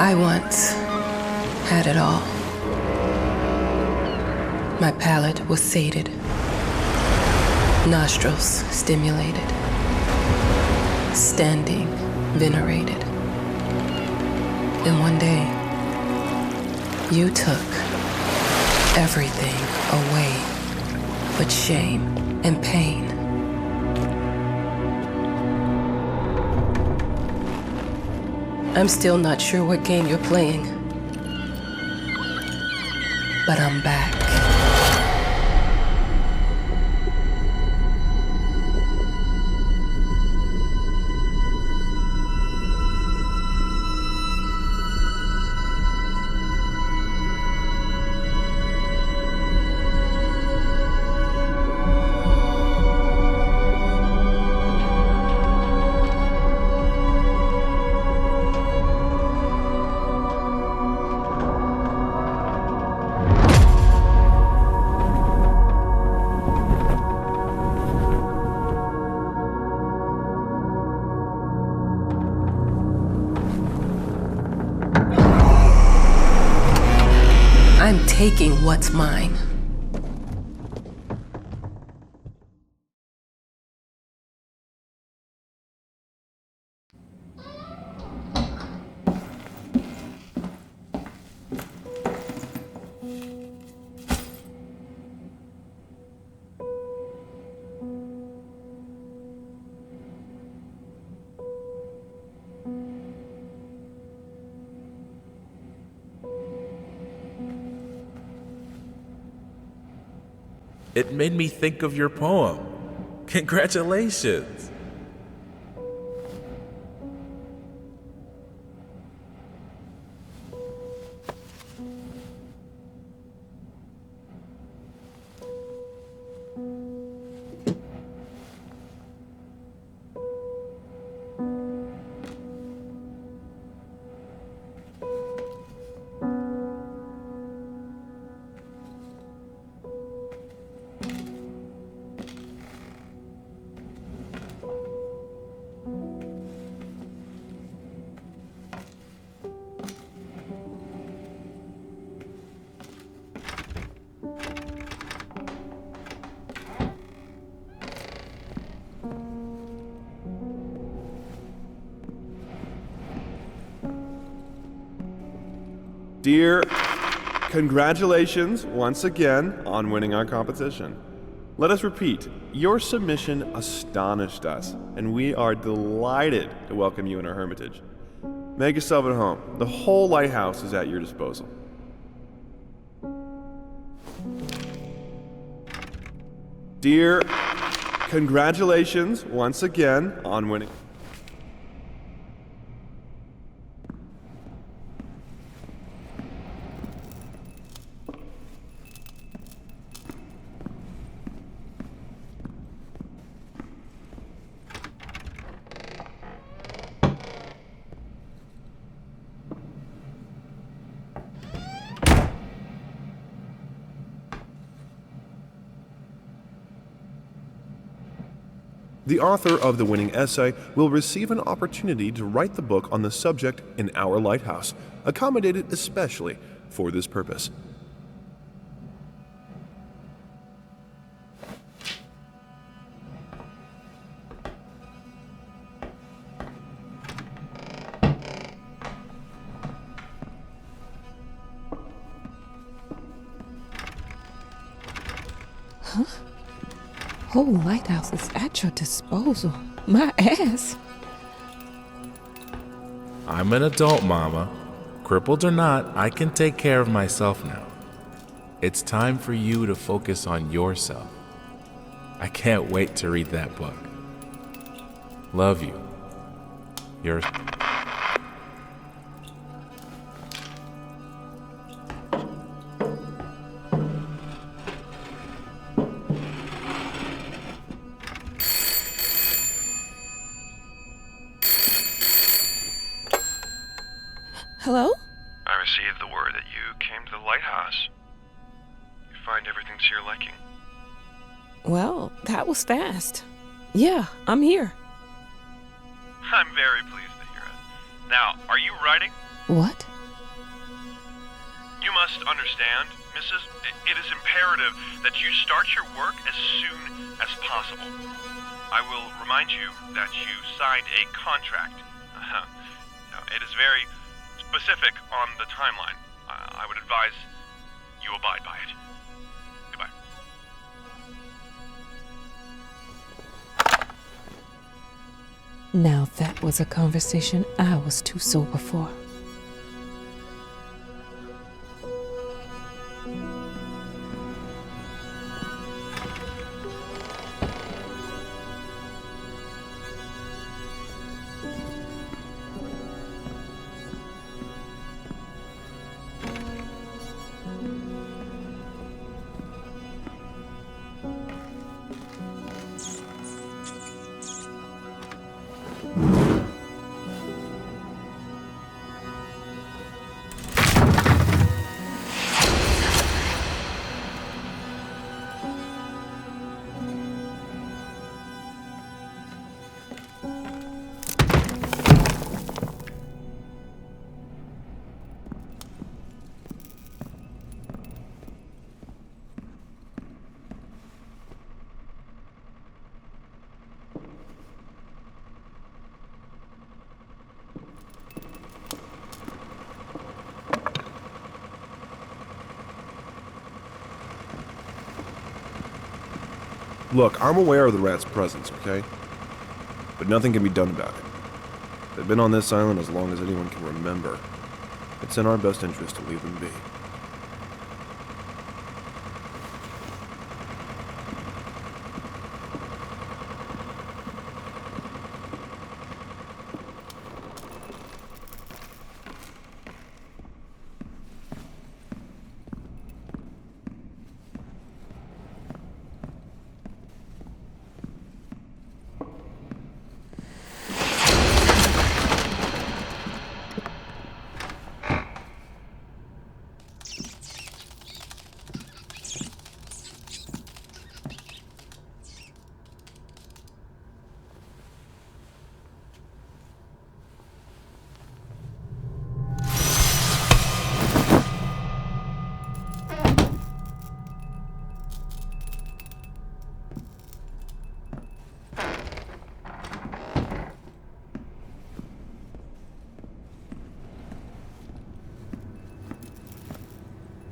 I once had it all. My palate was sated, nostrils stimulated, standing venerated. And one day, you took everything away but shame and pain. I'm still not sure what game you're playing, but I'm back. I'm taking what's mine. It made me think of your poem. Congratulations! Dear, congratulations once again on winning our competition. Let us repeat, your submission astonished us, and we are delighted to welcome you in our hermitage. Make yourself at home. The whole lighthouse is at your disposal. Dear, congratulations once again on winning. The author of the winning essay will receive an opportunity to write the book on the subject in our lighthouse, accommodated especially for this purpose. Huh? Whole lighthouse is at your disposal. My ass. I'm an adult, Mama. Crippled or not, I can take care of myself now. It's time for you to focus on yourself. I can't wait to read that book. Love you. Yours. Hello? I received the word that you came to the lighthouse. You find everything to your liking. Well, that was fast. Yeah, I'm here. I'm very pleased to hear it. Now, are you writing? What? must understand, Mrs., it is imperative that you start your work as soon as possible. I will remind you that you signed a contract. Now, it is very specific on the timeline. I would advise you abide by it. Goodbye. Now that was a conversation I was too sober for. Look, I'm aware of the rat's presence, okay? But nothing can be done about it. They've been on this island as long as anyone can remember. It's in our best interest to leave them be.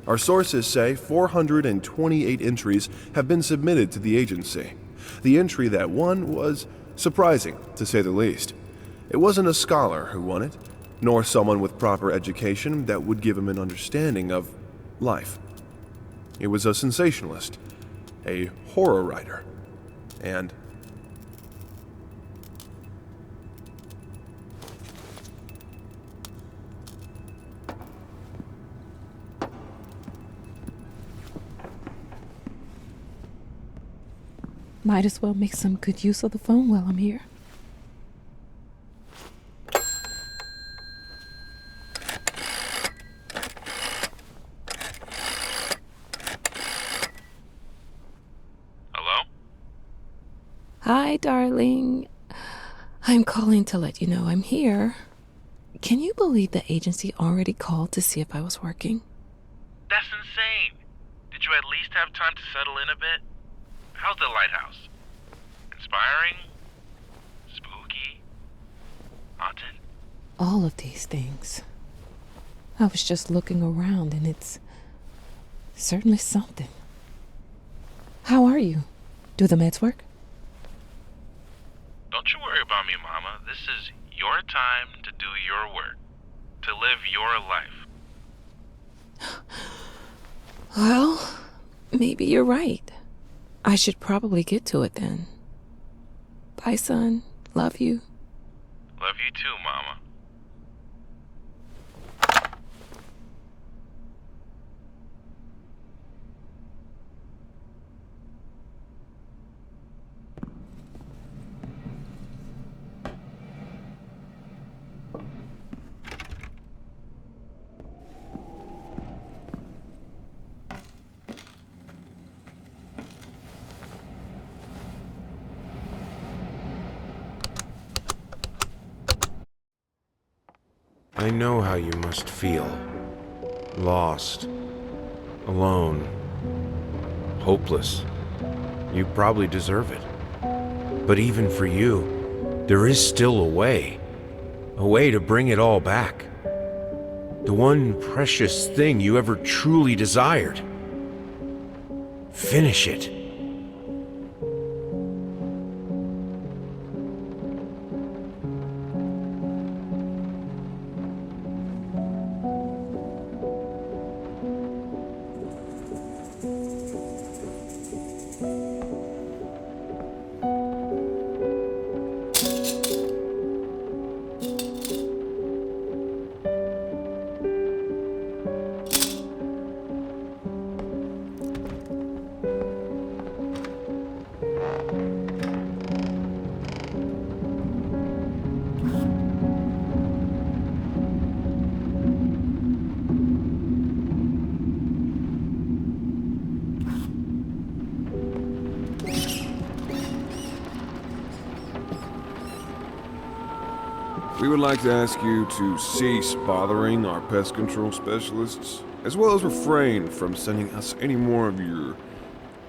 Our sources say 428 entries have been submitted to the agency. The entry that won was surprising, to say the least. It wasn't a scholar who won it, nor someone with proper education that would give him an understanding of life. It was a sensationalist, a horror writer, and Might as well make some good use of the phone while I'm here. Hello? Hi, darling. I'm calling to let you know I'm here. Can you believe the agency already called to see if I was working? That's insane. Did you at least have time to settle in a bit? How's the lighthouse? Inspiring? Spooky? Haunted? All of these things. I was just looking around and it's certainly something. How are you? Do the meds work? Don't you worry about me, Mama. This is your time to do your work. To live your life. Well, maybe you're right. I should probably get to it then. Bye, son. Love you. Love you too, Mama. I know how you must feel. Lost, alone, hopeless. You probably deserve it. But even for you, there is still a way to bring it all back. The one precious thing you ever truly desired. Finish it. We would like to ask you to cease bothering our pest control specialists, as well as refrain from sending us any more of your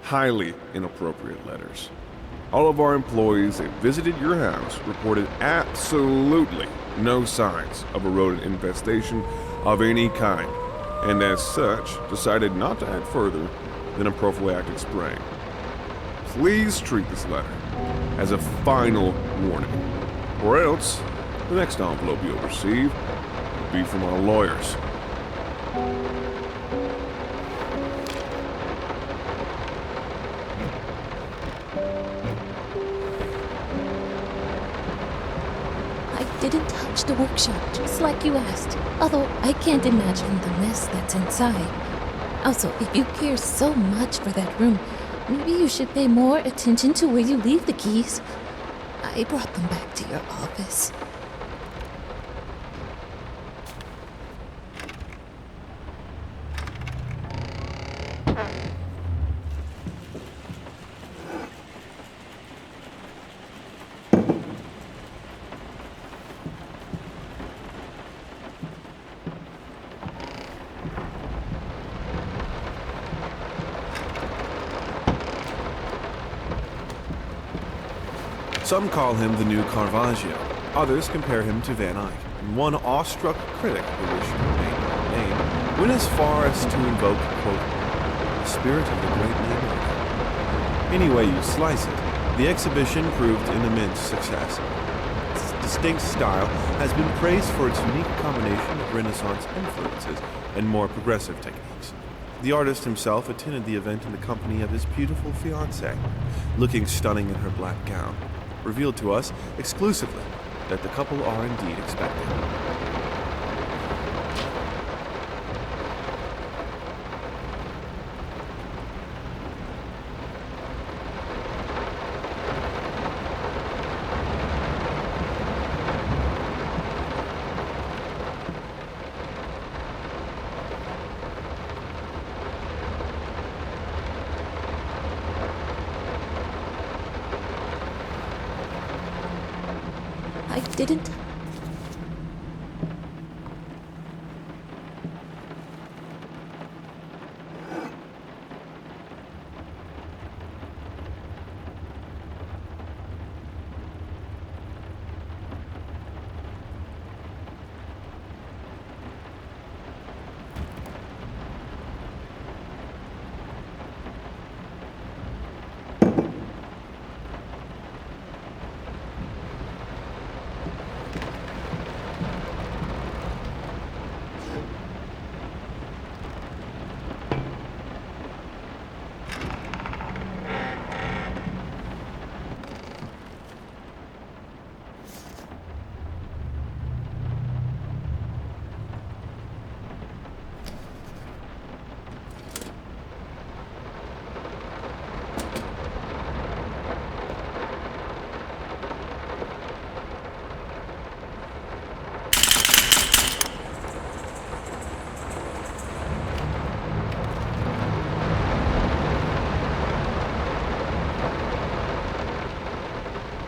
highly inappropriate letters. All of our employees that visited your house reported absolutely no signs of a rodent infestation of any kind, and as such, decided not to add further than a prophylactic spray. Please treat this letter as a final warning, or else the next envelope you'll receive will be from our lawyers. I didn't touch the workshop, just like you asked. Although I can't imagine the mess that's inside. Also, if you care so much for that room, maybe you should pay more attention to where you leave the keys. I brought them back to your office. Some call him the new Caravaggio. Others compare him to Van Eyck. And one awestruck critic who wished to remain unnamed went as far as to invoke, quote, the spirit of the great Leonardo. Any way you slice it, the exhibition proved an immense success. Its distinct style has been praised for its unique combination of Renaissance influences and more progressive techniques. The artist himself attended the event in the company of his beautiful fiancée, looking stunning in her black gown, revealed to us exclusively that the couple are indeed expecting. I didn't.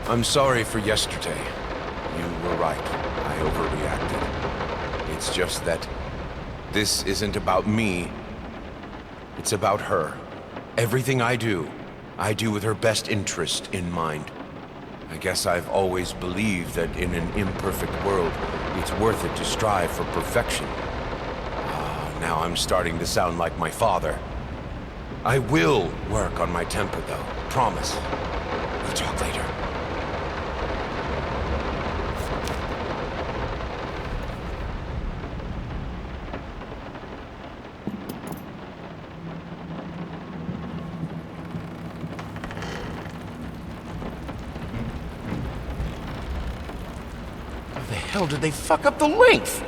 I'm sorry for yesterday. You were right. I overreacted. It's just that this isn't about me. It's about her. Everything I do with her best interest in mind. I guess I've always believed that in an imperfect world, it's worth it to strive for perfection. Now I'm starting to sound like my father. I will work on my temper, though. Promise. We'll talk later. How the hell did they fuck up the length?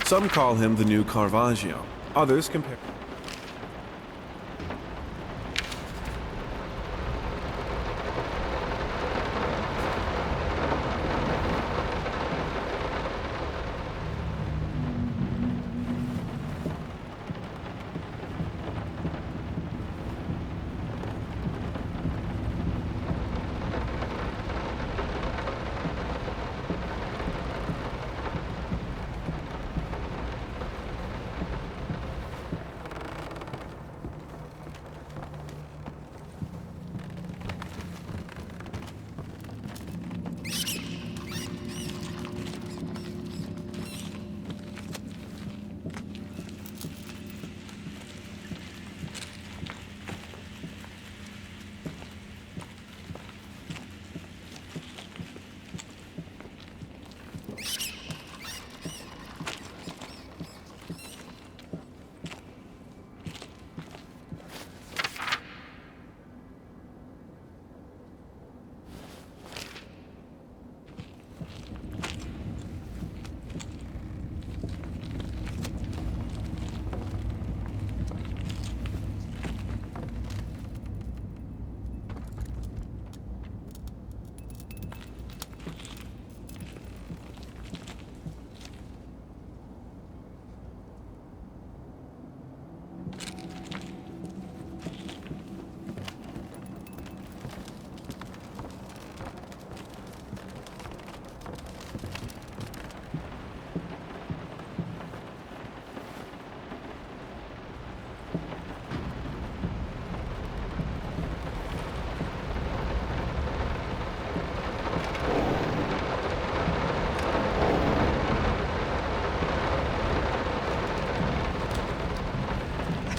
Some call him the new Caravaggio. Others compare.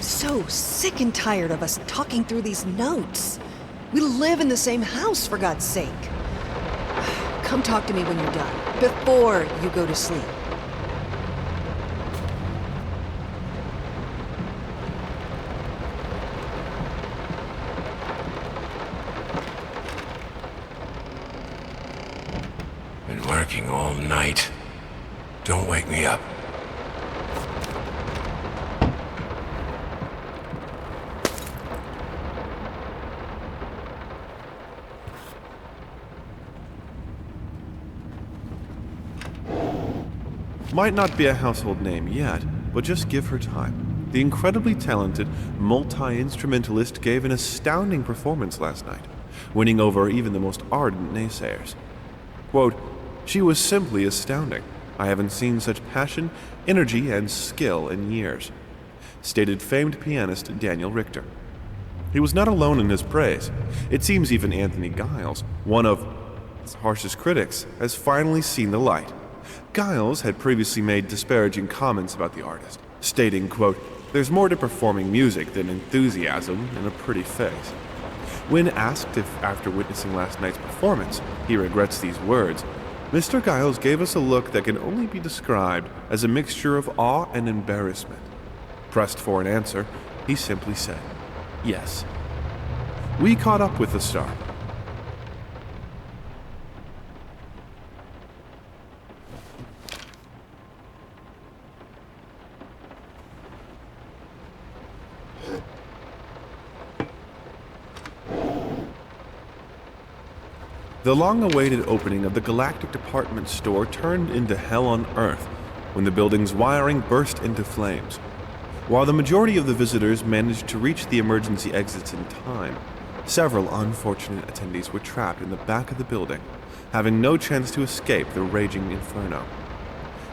So sick and tired of us talking through these notes. We live in the same house, for God's sake. Come talk to me when you're done, before you go to sleep. Been working all night. Don't wake me up. Might not be a household name yet, but just give her time. The incredibly talented multi-instrumentalist gave an astounding performance last night, winning over even the most ardent naysayers. Quote, "She was simply astounding. I haven't seen such passion, energy, and skill in years," stated famed pianist Daniel Richter. He was not alone in his praise. It seems even Anthony Giles, one of its harshest critics, has finally seen the light. Giles had previously made disparaging comments about the artist, stating, quote, "There's more to performing music than enthusiasm and a pretty face." When asked if, after witnessing last night's performance, he regrets these words, Mr. Giles gave us a look that can only be described as a mixture of awe and embarrassment. Pressed for an answer, he simply said, "Yes." We caught up with the star. The long-awaited opening of the Galactic Department Store turned into hell on Earth when the building's wiring burst into flames. While the majority of the visitors managed to reach the emergency exits in time, several unfortunate attendees were trapped in the back of the building, having no chance to escape the raging inferno.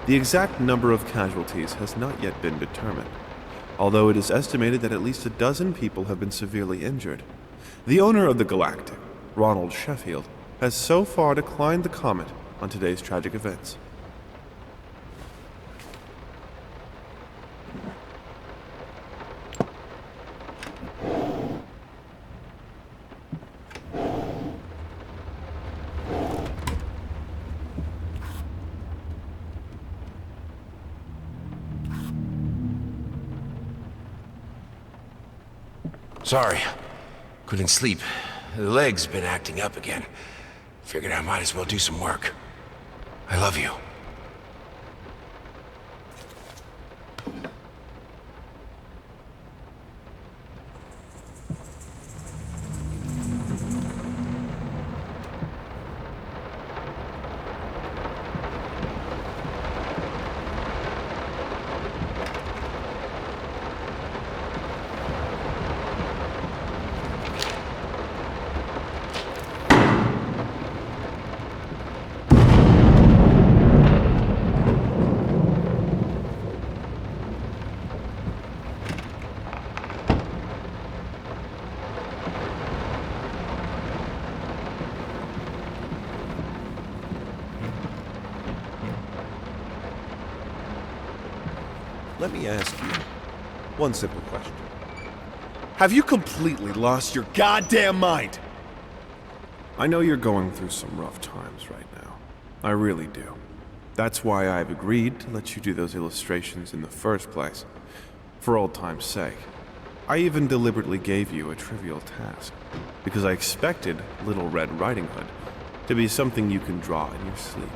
The exact number of casualties has not yet been determined, although it is estimated that at least a dozen people have been severely injured. The owner of the Galactic, Ronald Sheffield, has so far declined to comment on today's tragic events. Sorry, couldn't sleep. The leg's been acting up again. Figured I might as well do some work. I love you. Let me ask you one simple question. Have you completely lost your goddamn mind? I know you're going through some rough times right now. I really do. That's why I've agreed to let you do those illustrations in the first place. For old time's sake. I even deliberately gave you a trivial task, because I expected Little Red Riding Hood to be something you can draw in your sleep.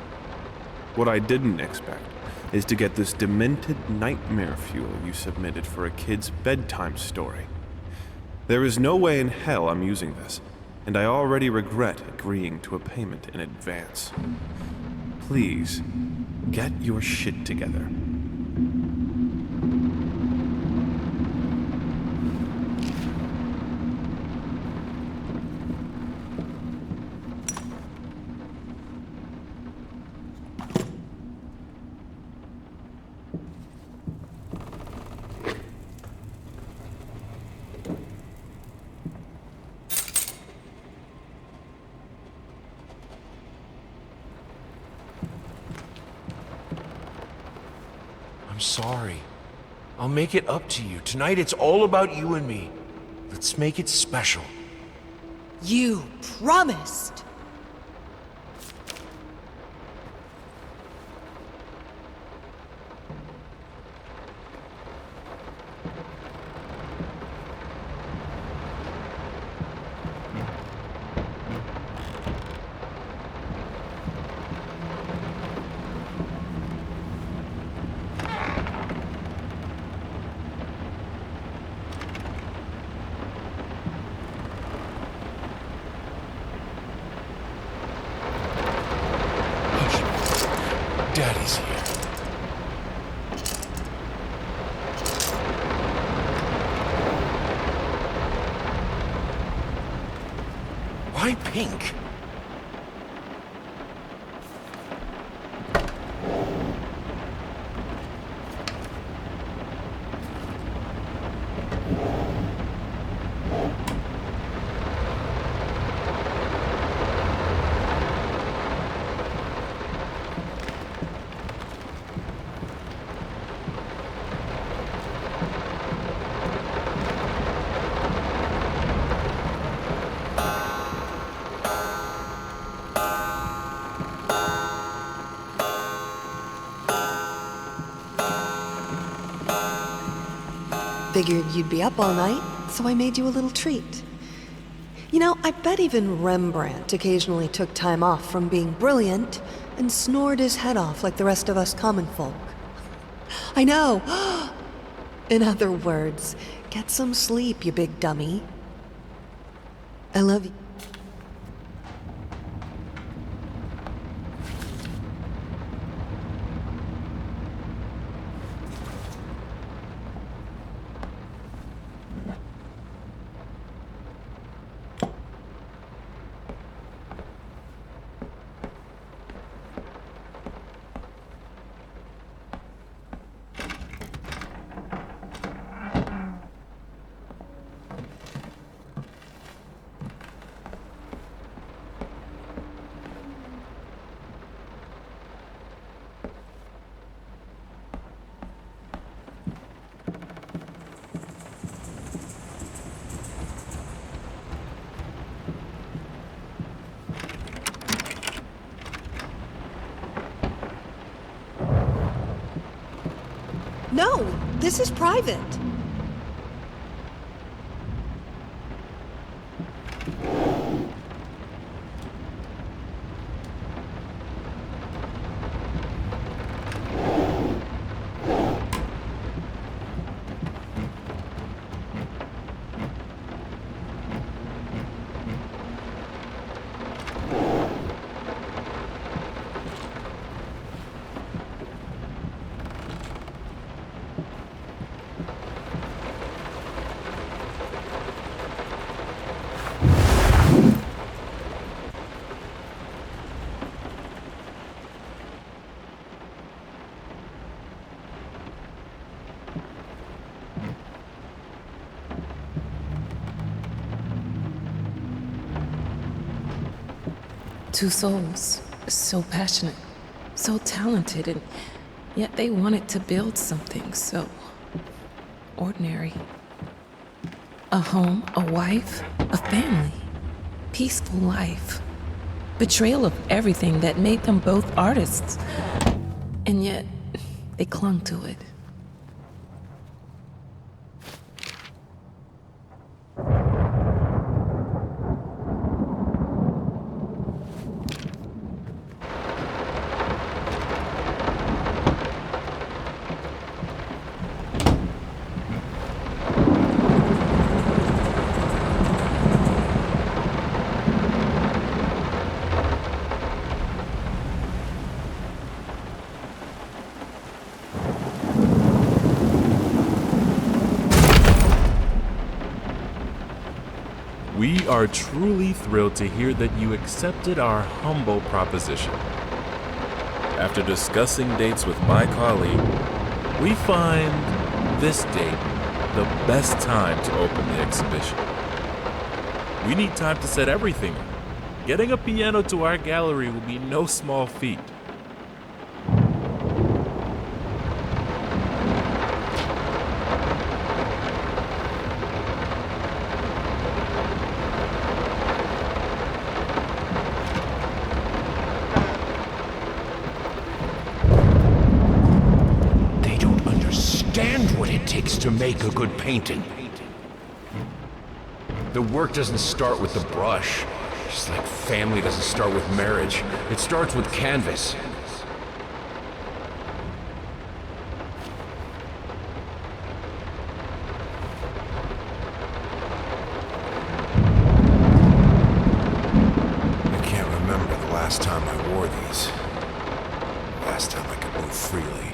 What I didn't expect is to get this demented nightmare fuel you submitted for a kid's bedtime story. There is no way in hell I'm using this, and I already regret agreeing to a payment in advance. Please, get your shit together. Sorry. I'll make it up to you. Tonight it's all about you and me. Let's make it special. You promised! Daddy's here. Why pink? Figured you'd be up all night, so I made you a little treat. You know, I bet even Rembrandt occasionally took time off from being brilliant and snored his head off like the rest of us common folk. I know! In other words, get some sleep, you big dummy. I love you. No, this is private. Two souls, so passionate, so talented, and yet they wanted to build something so ordinary. A home, a wife, a family, peaceful life. Betrayal of everything that made them both artists, and yet they clung to it. We are truly thrilled to hear that you accepted our humble proposition. After discussing dates with my colleague, we find this date the best time to open the exhibition. We need time to set everything up. Getting a piano to our gallery will be no small feat. To make a good painting. The work doesn't start with the brush, just like family doesn't start with marriage. It starts with canvas. I can't remember the last time I wore these. Last time I could move freely.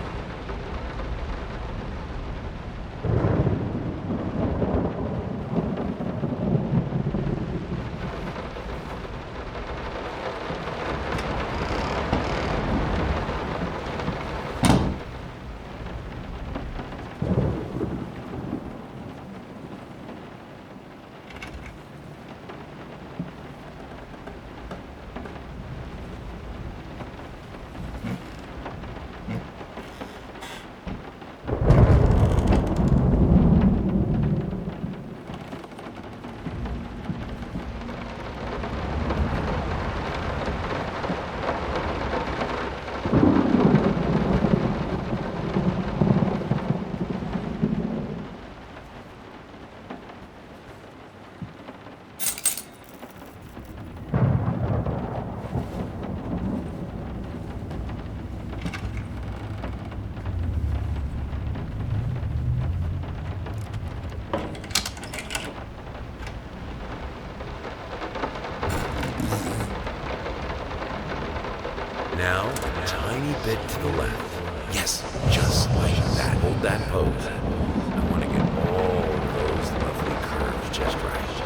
Now, a tiny bit to the left. Yes, just like that. Hold that pose. I want to get all those lovely curves just right.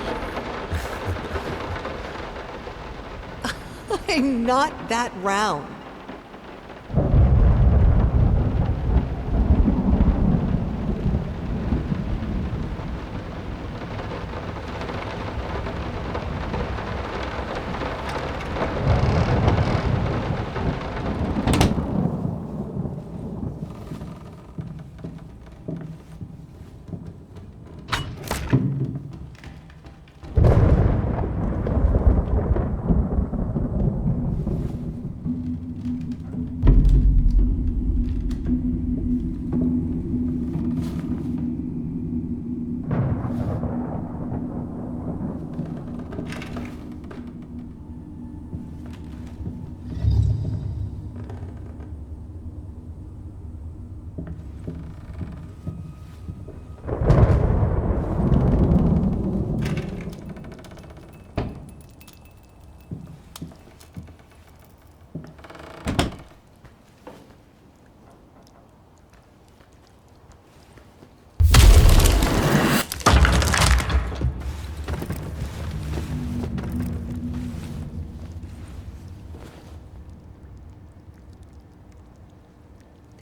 I'm not that round.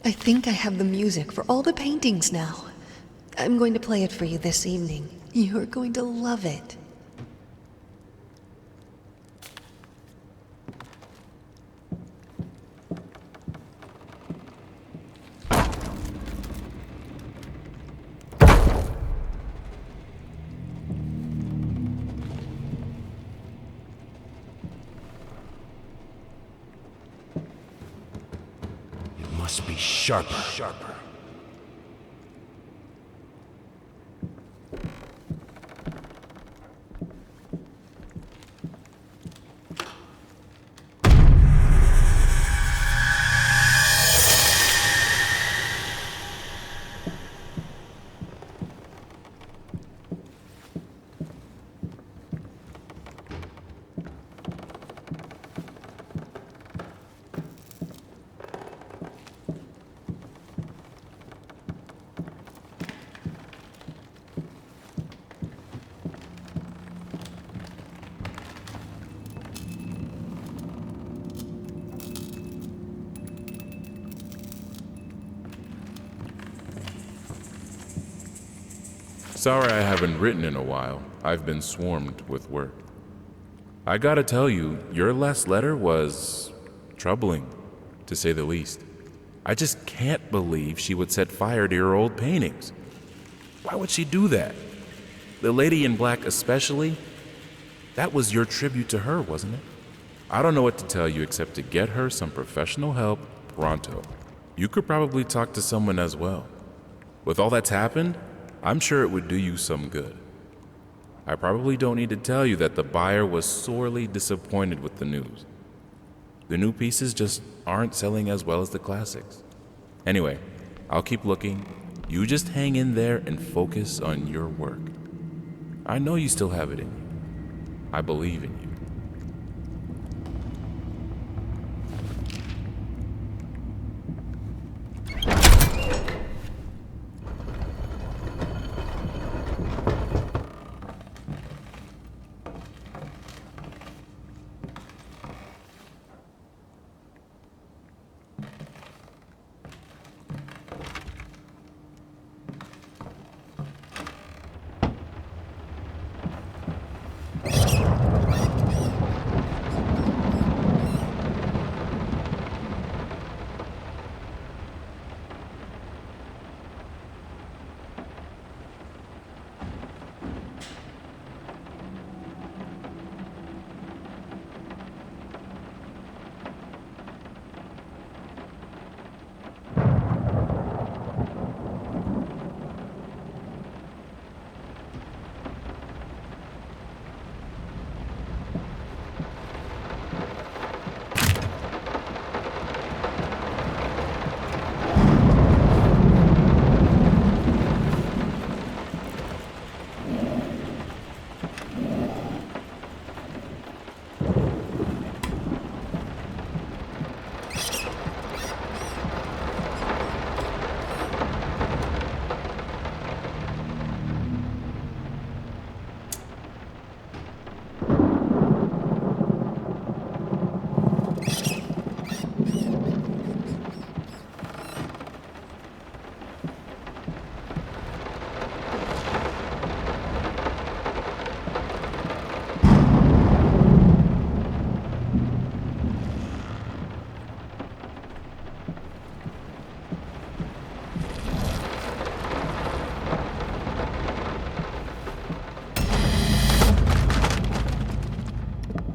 I think I have the music for all the paintings now. I'm going to play it for you this evening. You're going to love it. Must be sharper. Sorry I haven't written in a while. I've been swarmed with work. I gotta tell you, your last letter was troubling, to say the least. I just can't believe she would set fire to your old paintings. Why would she do that? The lady in black especially? That was your tribute to her, wasn't it? I don't know what to tell you except to get her some professional help pronto. You could probably talk to someone as well. With all that's happened, I'm sure it would do you some good. I probably don't need to tell you that the buyer was sorely disappointed with the news. The new pieces just aren't selling as well as the classics. Anyway, I'll keep looking. You just hang in there and focus on your work. I know you still have it in you. I believe in you.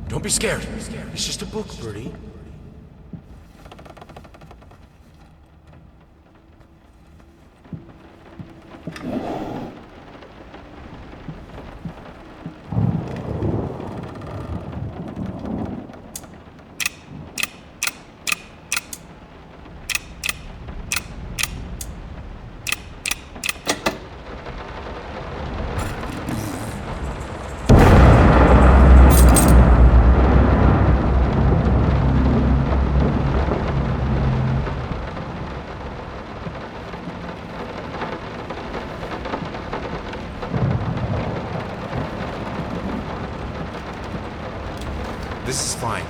Don't be scared. It's just a book, Birdie. This is fine.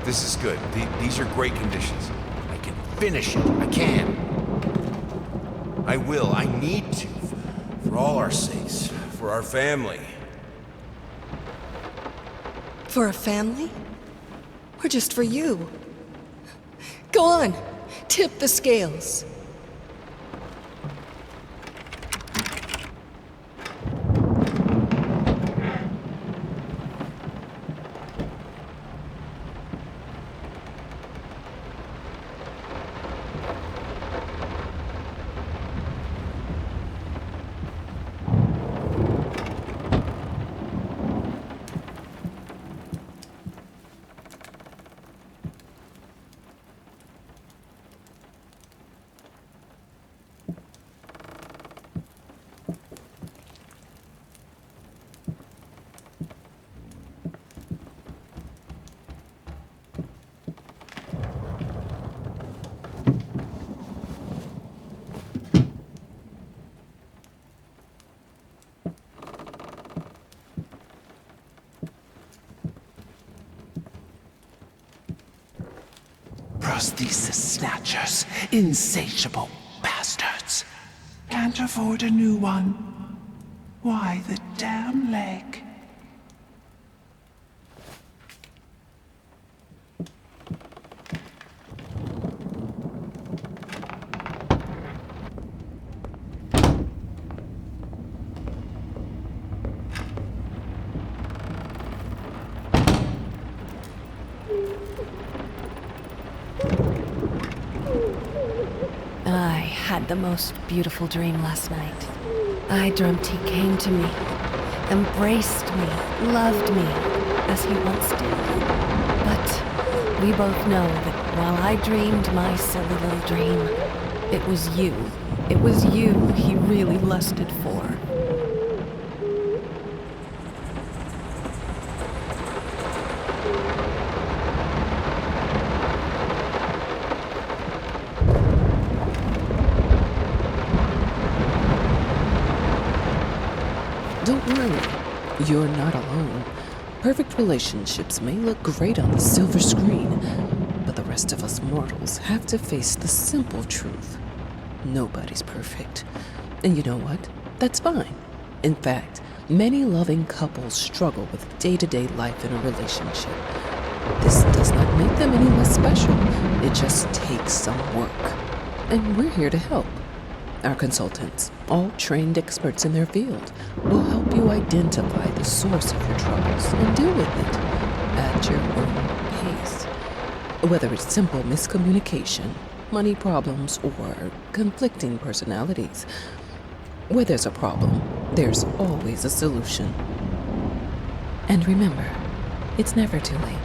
This is good. These are great conditions. I can finish it. I can. I will. I need to. For all our sakes. For our family. For a family? Or just for you? Go on, tip the scales. Prosthesis snatchers, insatiable bastards. Can't afford a new one. Why the damn leg? I had the most beautiful dream last night. I dreamt he came to me, embraced me, loved me, as he once did. But we both know that while I dreamed my silly little dream, it was you he really lusted for. Don't worry, you're not alone. Perfect relationships may look great on the silver screen, but the rest of us mortals have to face the simple truth. Nobody's perfect. And you know what? That's fine. In fact, many loving couples struggle with day-to-day life in a relationship. This does not make them any less special. It just takes some work. And we're here to help. Our consultants, all trained experts in their field, will help you identify the source of your troubles and deal with it at your own pace. Whether it's simple miscommunication, money problems, or conflicting personalities, where there's a problem, there's always a solution. And remember, it's never too late.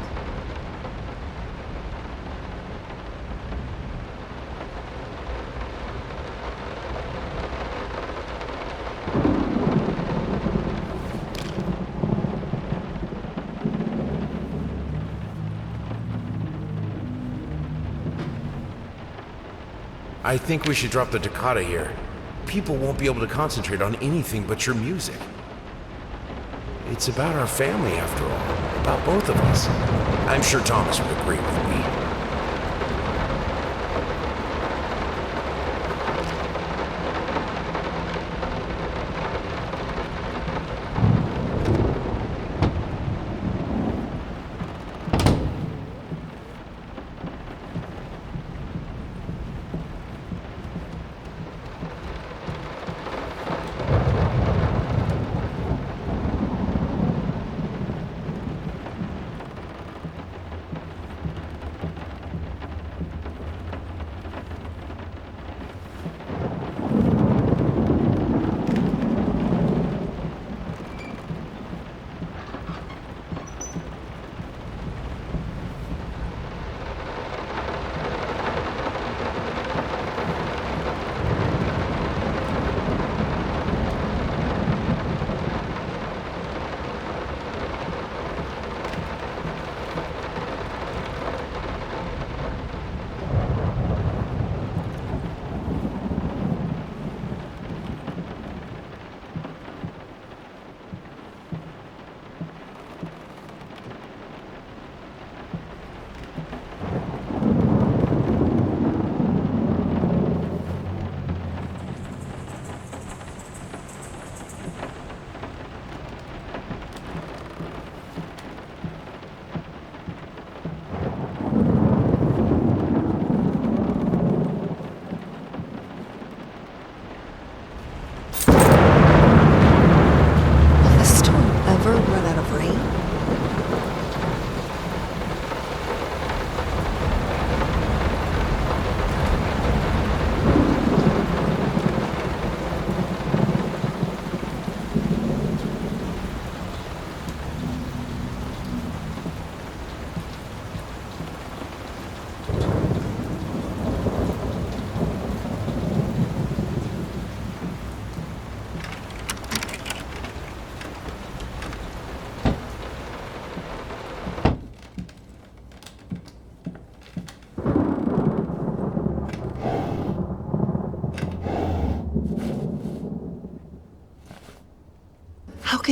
I think we should drop the toccata here. People won't be able to concentrate on anything but your music. It's about our family, after all. About both of us. I'm sure Thomas would agree with me.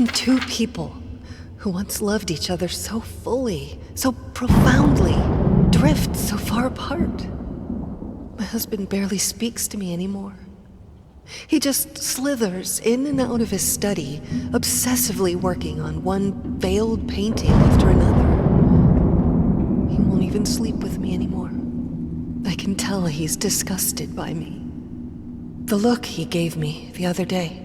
watching two people who once loved each other so fully, so profoundly, drift so far apart. My husband barely speaks to me anymore. He just slithers in and out of his study, obsessively working on one failed painting after another. He won't even sleep with me anymore. I can tell he's disgusted by me. The look he gave me the other day.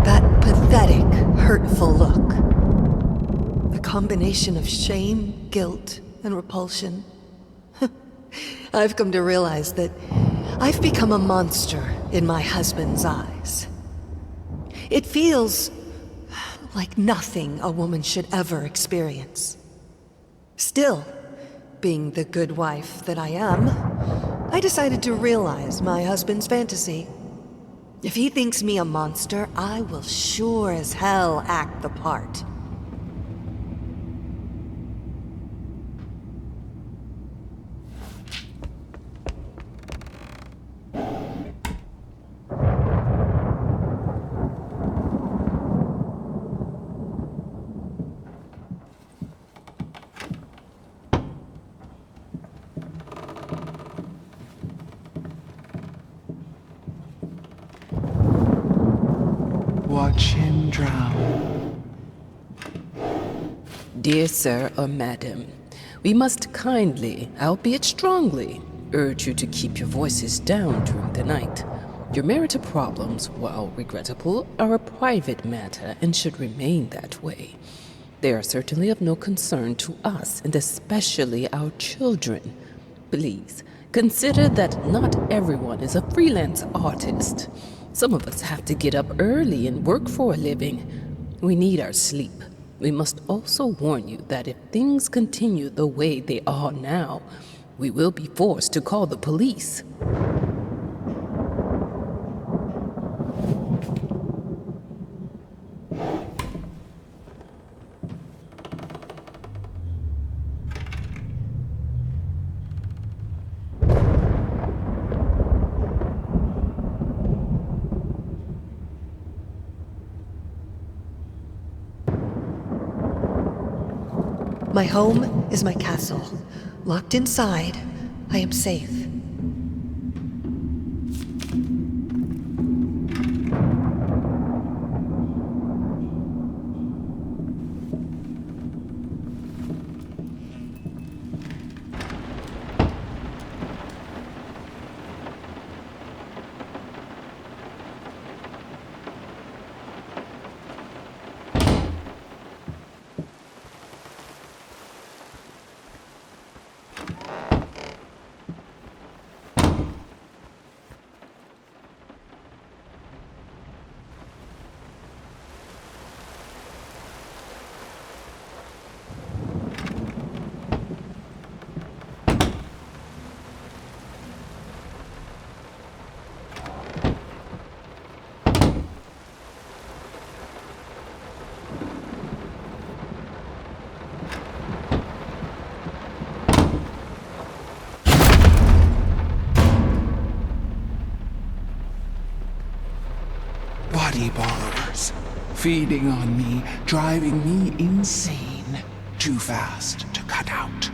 That pathetic, hurtful look. The combination of shame, guilt, and repulsion. I've come to realize that I've become a monster in my husband's eyes. It feels like nothing a woman should ever experience. Still, being the good wife that I am, I decided to realize my husband's fantasy. If he thinks me a monster, I will sure as hell act the part. Watch him drown. Dear sir or madam, we must kindly, albeit strongly, urge you to keep your voices down during the night. Your marital problems, while regrettable, are a private matter and should remain that way. They are certainly of no concern to us, and especially our children. Please, consider that not everyone is a freelance artist. Some of us have to get up early and work for a living. We need our sleep. We must also warn you that if things continue the way they are now, we will be forced to call the police. My home is my castle. Locked inside, I am safe. Body borrowers, feeding on me, driving me insane. Too fast to cut out.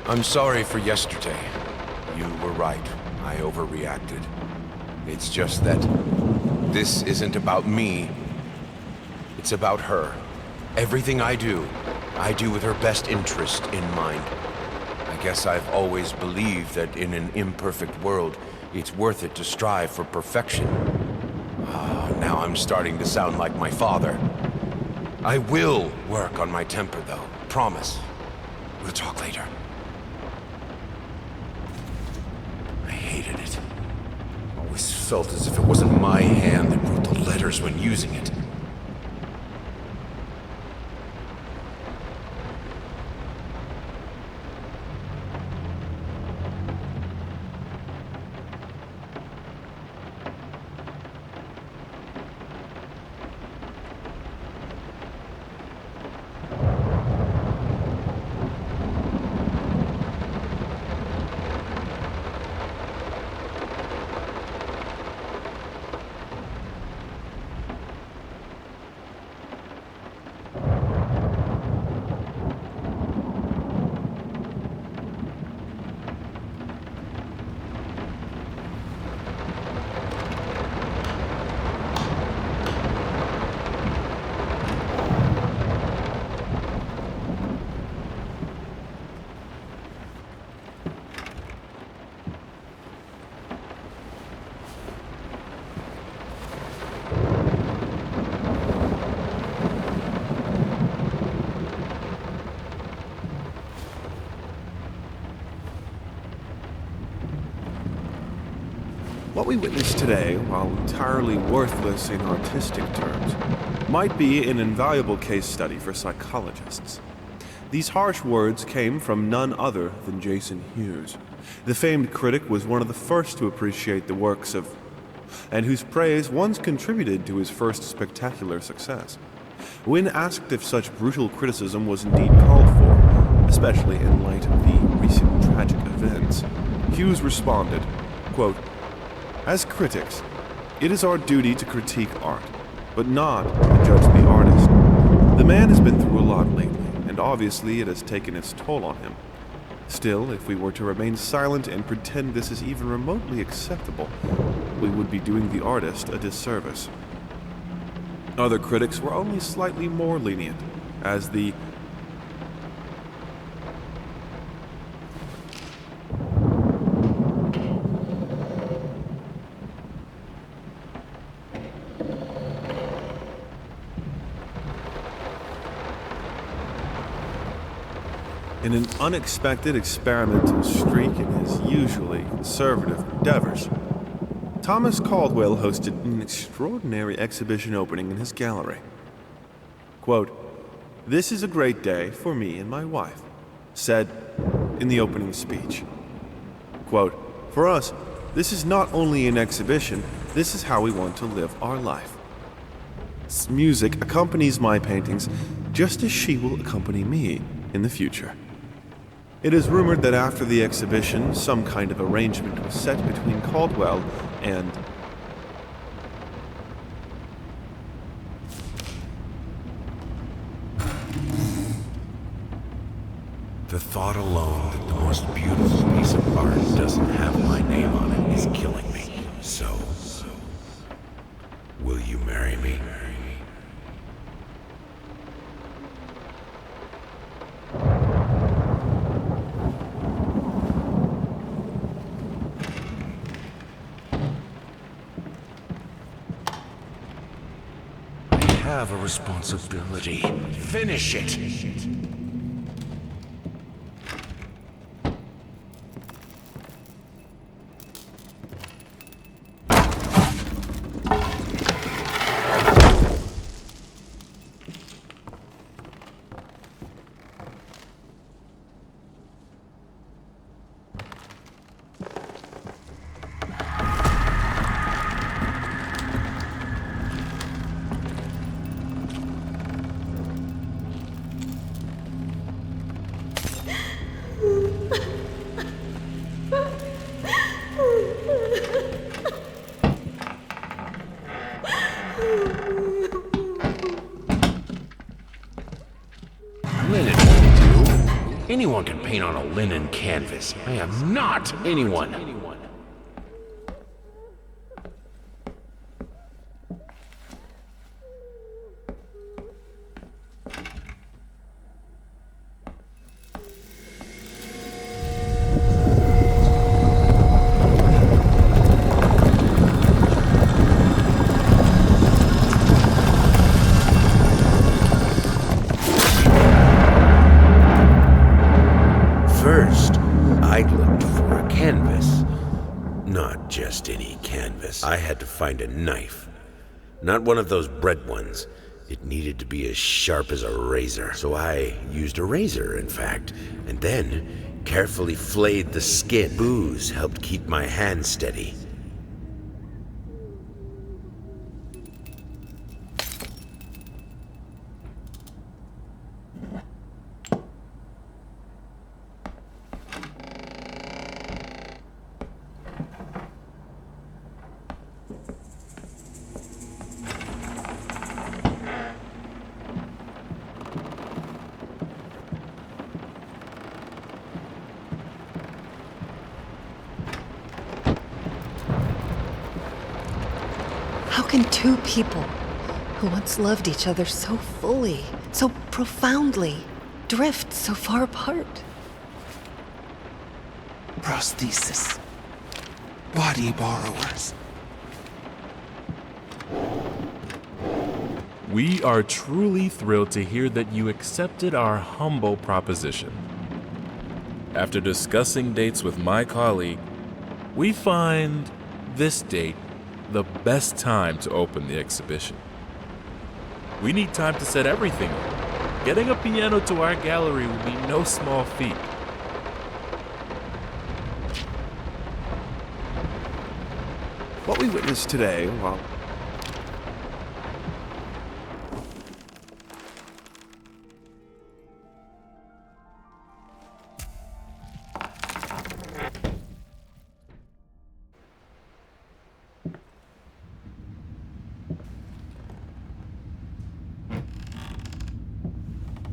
I'm sorry for yesterday. You were right. I overreacted. It's just that this isn't about me. It's about her. Everything I do with her best interest in mind. I guess I've always believed that in an imperfect world, it's worth it to strive for perfection. Now I'm starting to sound like my father. I will work on my temper, though. Promise. We'll talk later. I hated it. Always felt as if it wasn't my hand that wrote the letters when using it. What we witness today, while entirely worthless in artistic terms, might be an invaluable case study for psychologists. These harsh words came from none other than Jason Hughes. The famed critic was one of the first to appreciate the works of, and whose praise once contributed to his first spectacular success. When asked if such brutal criticism was indeed called for, especially in light of the recent tragic events, Hughes responded, quote, "As critics, it is our duty to critique art, but not to judge the artist. The man has been through a lot lately, and obviously it has taken its toll on him. Still, if we were to remain silent and pretend this is even remotely acceptable, we would be doing the artist a disservice." Other critics were only slightly more lenient, as the in an unexpected experimental streak in his usually conservative endeavors, Thomas Caldwell hosted an extraordinary exhibition opening in his gallery. Quote, "This is a great day for me and my wife," said in the opening speech. Quote, "For us, this is not only an exhibition, this is how we want to live our life. Music accompanies my paintings just as she will accompany me in the future." It is rumored that after the exhibition, some kind of arrangement was set between Caldwell and The thought alone that the most beautiful piece of art doesn't have my name on it is killing me. So, will you marry me? I have a responsibility. Finish it! Linen will do. Anyone can paint on a linen canvas. I am not anyone. First, I looked for a canvas. Not just any canvas. I had to find a knife. Not one of those bread ones. It needed to be as sharp as a razor. So I used a razor, in fact, and then carefully flayed the skin. Booze helped keep my hand steady. How can two people who once loved each other so fully, so profoundly, drift so far apart? Prosthesis. Body borrowers. We are truly thrilled to hear that you accepted our humble proposition. After discussing dates with my colleague, we find this date the best time to open the exhibition. We need time to set everything up. Getting a piano to our gallery will be no small feat. What we witnessed today, well,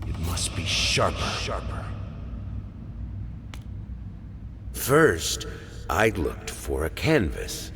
It must be sharper. First, I looked for a canvas.